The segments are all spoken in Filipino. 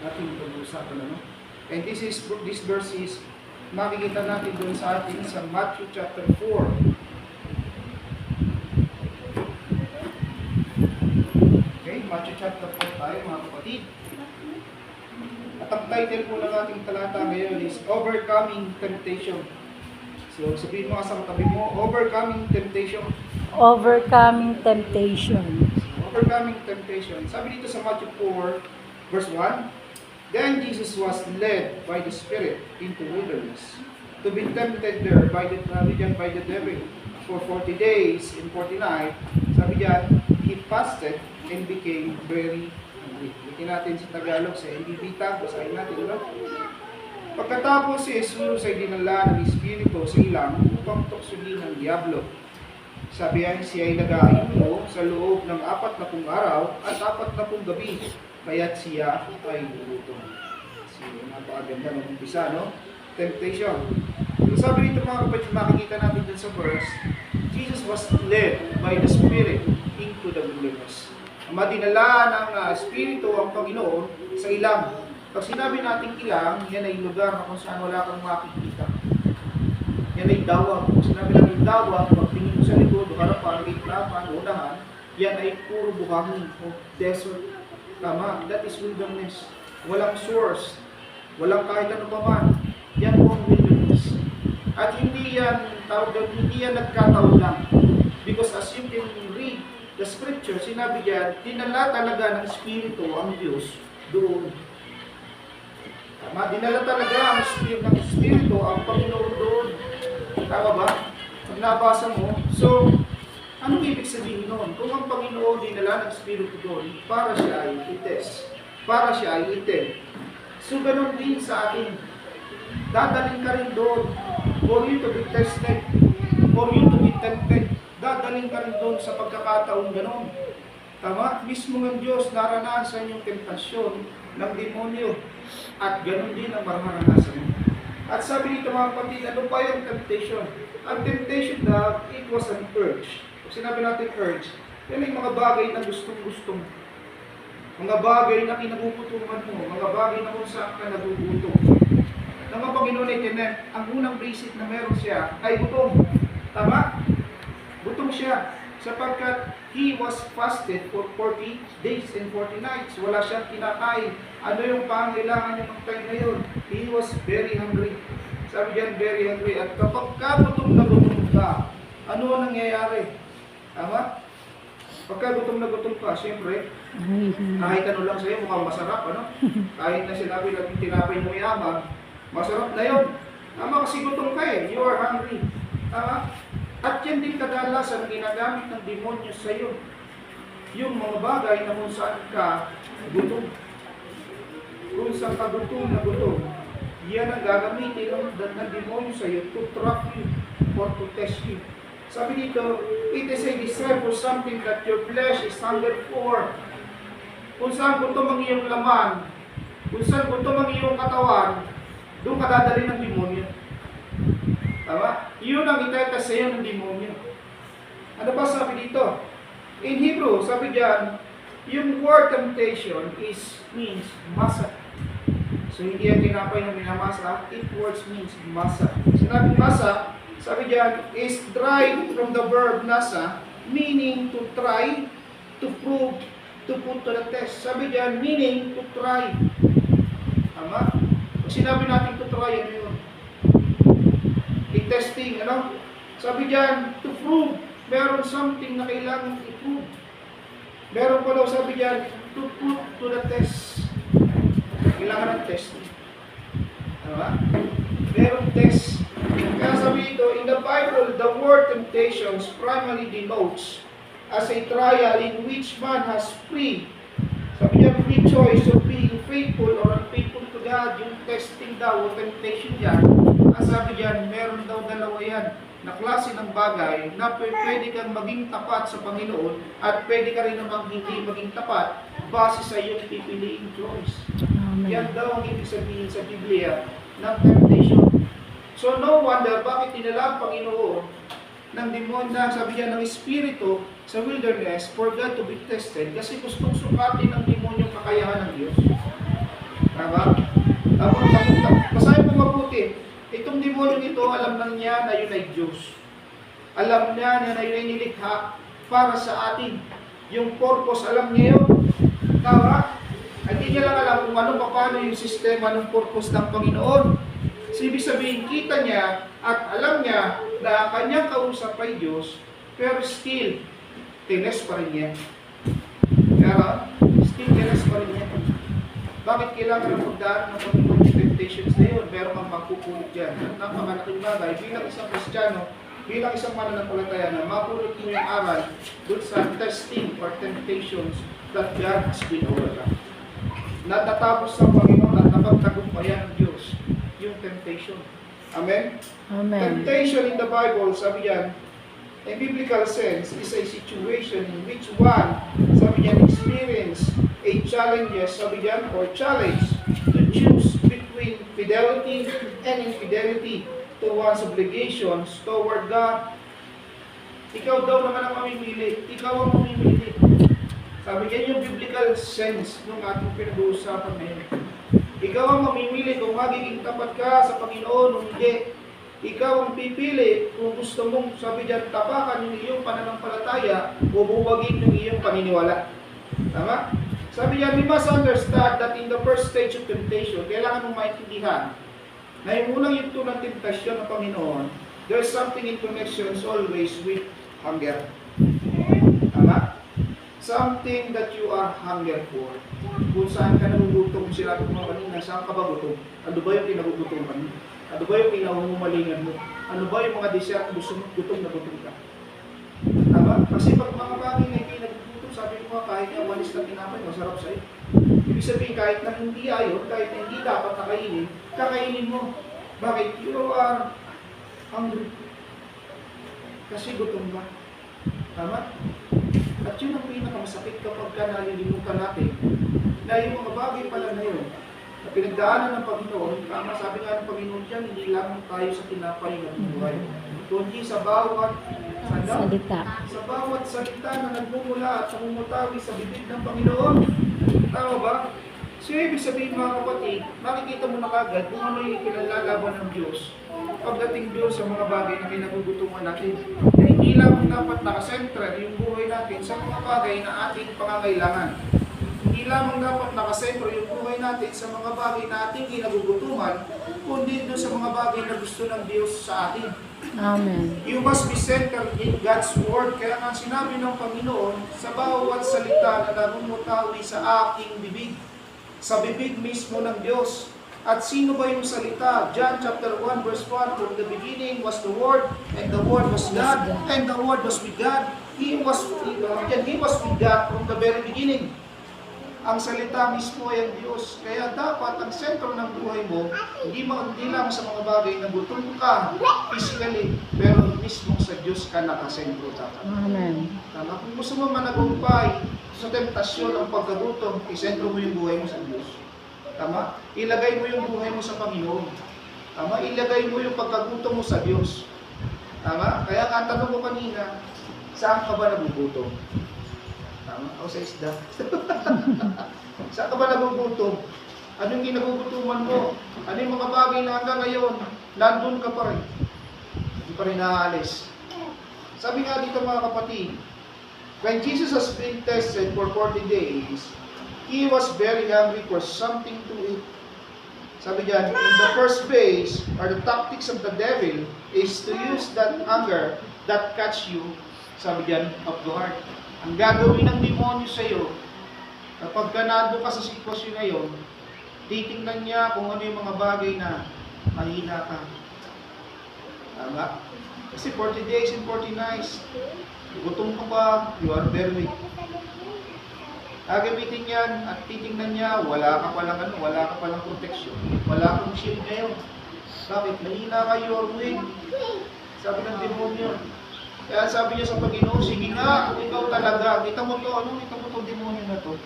ating pag-uusapan, ano? And this verse is makikita natin doon sa atin sa Matthew chapter 4. Okay, Matthew chapter 4 tayo, mga kapatid. At ang title po ng ating talata ngayon is Overcoming Temptation. So, sabihin mo sa katabi mo, Overcoming Temptation. Overcoming temptation. Overcoming temptation. Sabi dito sa Matthew 4, verse 1, Then Jesus was led by the Spirit into wilderness to be tempted there by the devil for 40 days and 40 nights. Sabi diyan, he fasted and became very hungry. Litin natin sa Tagalog, sa NBB tag, basahin natin, diba? Pagkatapos si Jesus ay dinala ng Espiritu sa ilang upang tuksohin ng Diablo. Sabi ay siya ay nag-aayuno sa loob ng 40 araw at 40 gabi, kaya't siya ay gutom. So, napakaganda ng umpisa, no? Temptation. So, sabi dito mga kapatid, makikita natin dun sa verse, Jesus was led by the Spirit into the wilderness. Madinala ng Espiritu ang Panginoon sa ilang. Pag sinabi natin ilang, yan ay lugar na kung saan wala kang makikita. Yan ay dawag. Kung sinabi natin dawag, pagtingin mo sa likod, o harapan, gitlapan, unahan, yan ay puro buhangin o desert. Tama, that is wilderness. Walang source, walang kahit ano pa man. Yan po ang wilderness. At hindi yan nagkataon lang. Because as you can read the scripture, sinabi diyan, dinala talaga ng Espiritu ang Diyos doon. Tama, dinala talaga ang Espiritu ang Panginoon doon. Tama ba? Pag nabasa mo, so, anong ibig sabihin noon? Kung ang Panginoon dinala ng Espiritu doon, para siya ay i-test, para siya ay itin. So, ganun din sa atin. Dadalhin ka rin doon for you to be tested, for you to be tempted. Dadalhin ka rin doon sa pagkakataon ganun. Tama? Mismo ng Diyos naranasan yung temptasyon ng demonyo. At ganun din ang maranasan mo. At sabi dito mga kapatid, ano pa yung temptation? Ang temptation na it was an urge. Kung sinabi natin urge, yan ay mga bagay na gustong-gustong. Mga bagay na kinagugutuman mo, mga bagay na kung saan ka nagugutom. Nang ang Panginoon ay tinan, ang unang basic na meron siya ay gutom. Tama? Gutom siya. Sapagkat he was fasted for 40 days and 40 nights. Wala siyang kinakain. Ano yung pangailangan niya ng time na yun? He was very hungry. Sabi diyan, very hungry. At kapag gutom na gutom ka, ano ang nangyayari? Tama? Pagka gutom na gutom ka, siyempre, kahit ano lang sa'yo, mukhang masarap, ano? Kahit na sinabi natin tinapay mo yaman, masarap na yun. Tama, kasi gutom ka eh. You are hungry. Tama? At yan din kadalasan ginagamit ng demonyo sa iyo. Yung mga bagay na kung saan ka gutom. Kung saan ka gutom na gutom, yan ang gagamitin ng demonyo sa iyo to trap you or to test you. Sabi dito, it is a desire for something that your flesh is hungered for. Kung saan gutom ang iyong laman, kung saan gutom ang iyong katawan, doon ka dadalhin ng demonyo. Tama? Yun ang itetas sa iyo ng demonyo. Ano ba sabi dito? In Hebrew, sabi diyan, yung word temptation means masa. So hindi yan tinapay na minamasa, it words means masa. Sinabi masa, sabi diyan, is derived from the verb nasa, meaning to try, to prove, to put to the test. Sabi diyan, meaning to try. Tama? Pag sinabi natin to try, ano yun? I-testing, ano? Sabi diyan, to prove, meron something na kailangan i-prove. Meron pa daw sabi diyan, to put to the test. Kailangan ng test. Ano ba? Meron test. Kaya sabi ito, in the Bible, the word temptations primarily denotes as a trial in which man has free. Sabi diyan, free choice of being faithful or unfaithful to God. Yung testing daw, temptation diyan. Ang sabi diyan, meron daw dalawa yan na klase ng bagay na pwede kang maging tapat sa Panginoon at pwede ka rin namang hindi maging tapat base sa iyong pipiliing choice. Amen. Yan daw ang ibig sabihin sa Biblia ng temptation. So no wonder bakit tinala ang Panginoon ng demonyo, sabi niya, ng Espiritu sa wilderness for God to be tested kasi gustong sukatin ng demonyo kakayahan ng Diyos. demonyo ito, alam na niya na yun ay Diyos. Alam niya na yun ay nilikha para sa atin. Yung purpose, alam niya yun. Tama? Hindi niya lang alam kung ano pa paano yung sistema ng purpose ng Panginoon. So, ibig sabihin, kita niya at alam niya na ang kanyang kausap ay Diyos, pero still, tines pa rin niya. Pero, still, tines pa rin niya. Bakit kailangan ng pagdaan ng Panginoon yung temptations na yun? Meron kang magkukulit dyan. At napakalaking bagay, bilang isang Kristiyano, bilang isang mananampalataya na mapulot mo yung aral dun sa testing or temptations that God has been overcome. Natatapos ng Panginoon at napagtagumpayan ng Diyos yung temptation. Amen? Amen. Temptation in the Bible, sabi yan, in biblical sense, is a situation in which one, sabi yan, experience a challenges, sabi yan, or challenge to choose between fidelity and infidelity to one's obligations toward God. Ikaw daw naman ang mamimili. Ikaw ang mamimili. Sabi yan yung biblical sense ng ating pinag-uusapan ngayon. Ikaw ang mamimili kung magiging tapat ka sa Panginoon o hindi. Ikaw ang pipili kung gusto mong, sabi dyan, tapakan yung iyong pananampalataya o buwagin yung iyong paniniwala. Tama? Sabi dyan, we must understand that in the first stage of temptation, kailangan mong maintindihan na yung unang yugto ng temptasyon ng Panginoon, there's something in connections always with hunger. Tama? Something that you are hunger for. Kung saan ka nagugutom, sinabi ko mga kanina, saan ka ba gutom? Ano ba yung kinagugutoman mo? Ano ba yung kinahumalingan mo? Ano ba yung mga desire gusto mo? Gutom na gutom ka. Tama? Kasi pag mga bagay na kinagugutom, sabi ko nga, kahit yung walis na tinapay, masarap sa'yo. Ibig sabihin, kahit na hindi ayon, kahit na hindi dapat nakainin, kakainin mo. Bakit? You are hungry. Kasi gutom ka. Tama? At yun ang pinakamasakit kapag ka nalilimutan natin na yung mga bagay pala na yun, na pinagdaanan ng Panginoon, kama sabi nga ng Panginoon dyan, hindi lang tayo sa tinapay ng buhay, kundi sa bawat Salita. sa bawat salita na nagmumula at namumutawi sa bibig ng Panginoon. Tama ba? So, ibig sabihin mga kapatid, makikita mo na kagad kung ano yung pinalalaban ng Diyos pagdating Diyos sa mga bagay na kinagugutungan natin. Na hindi lang dapat nakasentra yung buhay natin sa mga bagay na ating pangangailangan. Hindi lamang dapat nakasentro yung buhay natin sa mga bagay na ating kinagugutungan, kundi doon sa mga bagay na gusto ng Diyos sa atin. Amen. You must be centered in God's Word. Kaya nga sinabi ng Panginoon, sa bawat salita na namumutawi sa aking bibig, sa bibig mismo ng Diyos. At sino ba yung salita? John chapter 1 verse 1, from the beginning was the Word, and the Word was God, and the Word was with God. He was with God from the very beginning. Ang salita mismo ay ang Diyos. Kaya dapat ang sentro ng buhay mo, hindi lang sa mga bagay na gutom ka physically, pero mismo sa Diyos ka nakasentro dapat. Amen. Tama? Kung gusto mo managumpay sa tentasyon ng pagkagutom, isentro mo yung buhay mo sa Diyos. Tama? Ilagay mo yung buhay mo sa Panginoon. Tama? Ilagay mo yung pagkagutom mo sa Diyos. Tama? Kaya ang tanong ko kanina, saan ka ba nagugutom? Tama? O sa isda. Saan ka ba nagugutom? Anong ginagugutuman mo? Ano yung mga bagay na hanggang ngayon, nandun ka pa rin. Hindi pa rin naaalis. Sabi nga dito mga kapatid, when Jesus has been tested for 40 days, He was very hungry for something to eat. Sabi diyan, in the first phase, or the tactics of the devil, is to use that hunger that catch you, sabi diyan, off guard. Ang gagawin ng demonyo sa iyo, kapag ganado ka sa sitwasyon na yun, titingnan niya kung ano yung mga bagay na mahina ka. Tama? Kasi 40 days and 40 nights, gutom ka pa, you are very weak. Gagamitin yan at titingnan niya, wala ka palang protection. Wala kang shield ngayon. Bakit? Mahina ka, you are weak. Sabi ng demonyo. Kaya sabi niya sa Panginoon, sige nga, kung ikaw talaga, kita mo to, demonyo na to.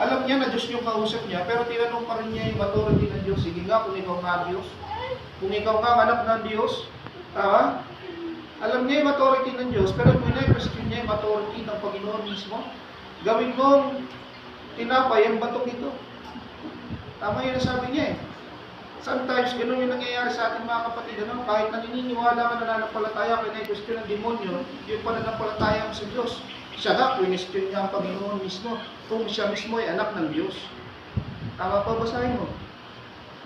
Alam niya na Diyos yung kausap niya, pero tinanong pa rin niya yung authority ng Diyos. Sige nga, kung ikaw nga Diyos. Kung ikaw nga anak ng Diyos, tama? Alam niya yung authority ng Diyos, pero question niya yung authority ng Panginoon mismo. Gawin mong tinapay ang batong ito. Tama yun ang sabi niya eh. Sometimes, ganun yung nangyayari sa ating mga kapatid. Ano? Kahit naniniwala ka na nananampalataya, kina-question ng demonyo, yung pananampalataya mo sa Diyos. Siya nga, question niya ang Panginoon mismo, kung siya mismo ay anak ng Diyos. Tama pa, basahin mo.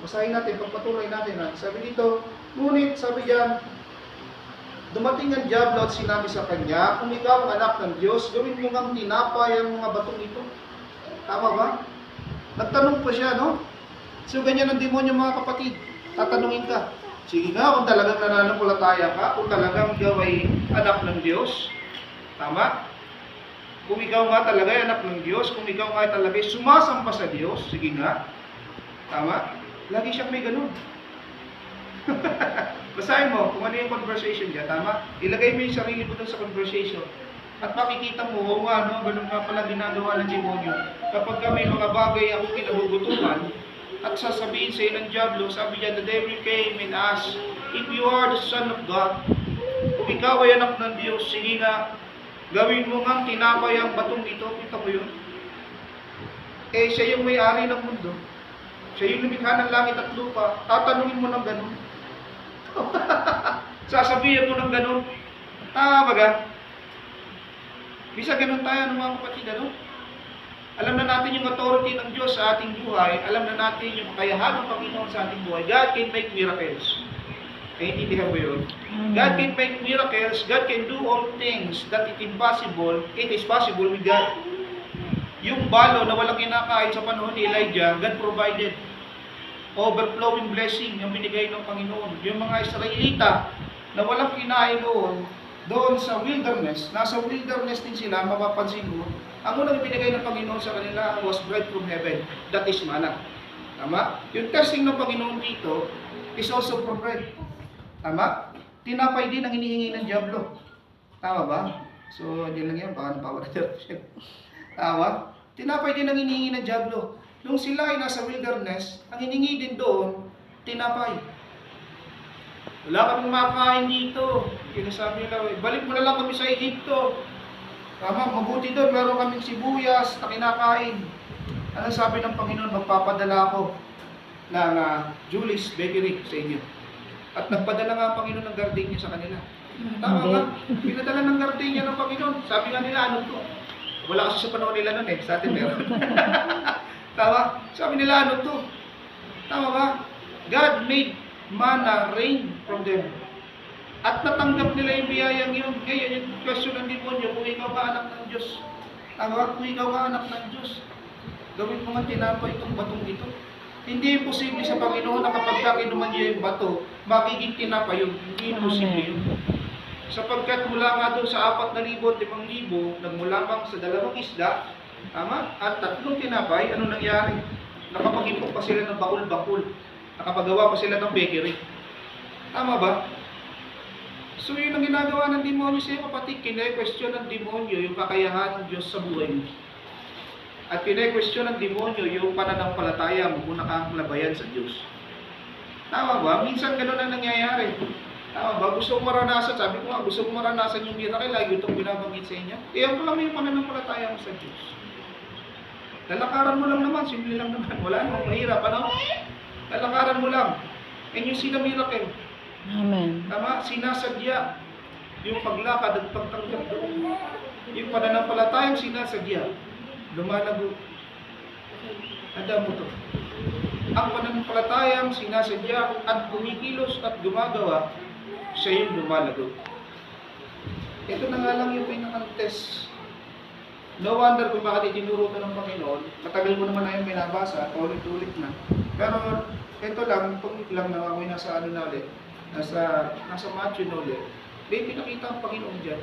Basahin natin, pagpatuloy natin. Sabi dito, ngunit, sabi diyan, dumating ang Diablo at sinabi sa kanya, kung ikaw ang anak ng Diyos, gawin mo ngang tinapay ang mga batong ito. Tama ba? Nagtanong pa siya, no? So, ganyan ang demonyo mga kapatid. Tatanungin ka. Sige nga, kung talagang nananampalataya ka, kung talagang ikaw ay anak ng Diyos. Tama? Kung ikaw nga talaga ay anak ng Diyos, kung ikaw nga talaga ay sumasamba sa Diyos, sige nga. Tama? Lagi siyang may ganun. Basahin mo kung ano yung conversation niya, tama? Ilagay mo yung sarili mo dun sa conversation. At makikita mo, oo nga, no, ganun nga pala ginagawa ng demonyo. Kapag may mga bagay ako kinagugutuman, at sasabihin sa ng Diablo, sabi niya, the devil came and asked, if you are the Son of God, kung ikaw ay anak ng Diyos, sige nga, gawin mo nga tinapay ang batong ito. Kita mo yun? Eh, siya yung may-ari ng mundo. Siya yung lumikha ng langit at lupa. Tatanungin mo ng ganun. Sasabihin mo ng ganun. Tama ba? Bisa ganun tayo ng mga kapatid, ano? Alam na natin yung authority ng Diyos sa ating buhay. Alam na natin yung kakayahan ng Panginoon sa ating buhay. God can make miracles. Naiintindihan mo yun? God can make miracles. God can do all things that it is possible with God. Yung balo na walang kinakain sa panahon ni Elijah, God provided. Overflowing blessing yung binigay ng Panginoon. Yung mga Israelita na walang kinain doon sa wilderness, nasa wilderness din sila, mapapansin mo, ang unang ibinigay ng Panginoon sa kanila was bread from heaven. That is manna. Tama? Yung testing ng Panginoon dito is also for bread. Tama? Tinapay din ang hinihingi ng Diablo. Tama ba? So, hindi lang yan. Baka napawa na siya. Tama? Tinapay din ang hinihingi ng Diablo. Nung sila ay nasa wilderness, ang hiningi din doon, tinapay. Wala kaming makain dito. Sabi nila, balik mo na lang kami sa Egypto. Tama, mabuti doon, meron kaming sibuyas na kinakain. Ano sabi ng Panginoon, magpapadala ako ng Julie's Bakery sa inyo. At nagpadala nga ang Panginoon ng gardenia sa kanila. Tama ba? Pinadala ng gardenia ng Panginoon. Sabi nga nila, ano to? Wala kasi sa panahon nila nun sa atin meron. Tama? Sabi nila, ano to? Tama ba? God made manna rain from them. At natanggap nila yung biyayang yun. Ngayon, yung question ng demonyo, kung ikaw ka anak ng Diyos. Tama? Kung ikaw ka anak ng Diyos, gawin mo nga tinapay itong batong ito. Hindi imposible sa Panginoon na kapag kinuman niya yung bato, magiging tinapay yun. Hindi imposible yun. Sapagkat mula nga doon sa 4,000 at 5,000, nagmulabang sa 2 isda, tama? At 3 tinapay, ano nangyari? Nakapag-impok pa sila ng bakul-bakul. Nakapagawa pa sila ng bakery. Tama ba? So yun ang ginagawa ng demonyo sa iyo, kapatid. Kine-question ng demonyo yung kakayahan ng Diyos sa buhay mo. At kine-question ng demonyo yung pananampalataya mo kung nakakalabayan sa Diyos. Tama ba? Minsan ganun ang nangyayari. Tama ba? Gusto mo maranasan, sabi ko nga, gusto mo maranasan yung miracle, lagi itong binabanggit sa inyo. Iyan ko lang yung pananampalataya mo sa Diyos. Lalakaran mo lang naman, simple lang naman. Wala namang mahirap, ano? Lalakaran mo lang. And you see the miracle. Amen. Tama? Sinasadya. Yung paglakad at pagtanggap doon. Yung pananampalatayang sinasadya. Lumalago. Tanda mo to. Ang pananampalatayang sinasadya at kumikilos at gumagawa, siya yung lumalago. Ito na nga lang yung pinaka-test. No wonder kung bakit itinuro ka ng Panginoon. Matagal mo naman na yung binabasa, ulit-ulit na. Pero ito lang, pag lang na ako'y nasa ano na ulit, nasa Matthew na ulit. May pinakita ang Panginoon dyan.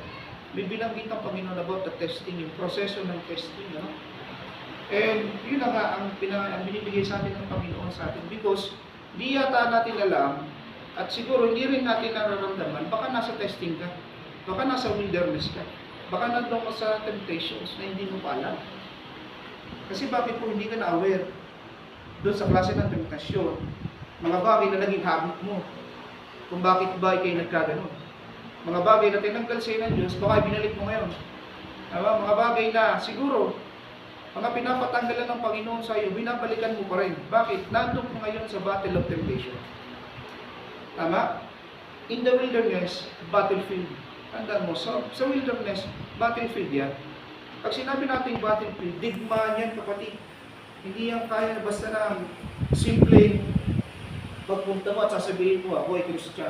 May binanggit ang Panginoon about the testing, yung proseso ng testing. No? And yun na nga ang binibigay sa atin ng Panginoon sa atin. Because di yata natin alam, at siguro hindi rin natin nararamdaman, baka nasa testing ka, baka nasa wilderness ka. Baka nandun ka sa temptations na hindi mo pa alam. Kasi bakit po hindi ka na-aware doon sa klase ng temptasyon, mga bagay na naging habit mo, kung bakit ba kayo nagkaganon. Mga bagay na tinanggal sa'yo ng Diyos, baka binalik mo ngayon. Mga bagay na siguro, mga pinapatanggalan ng Panginoon sa iyo, binabalikan mo pa rin. Bakit? Nandun ka ngayon sa battle of temptation. Tama? In the wilderness, battlefield. Tandaan mo, sa wilderness, battlefield yan. Pag sinabi natin battlefield, digmaan yan, kapatid. Hindi yan kaya basta na simple pagpunta mo at sasabihin mo, ako ay Christian.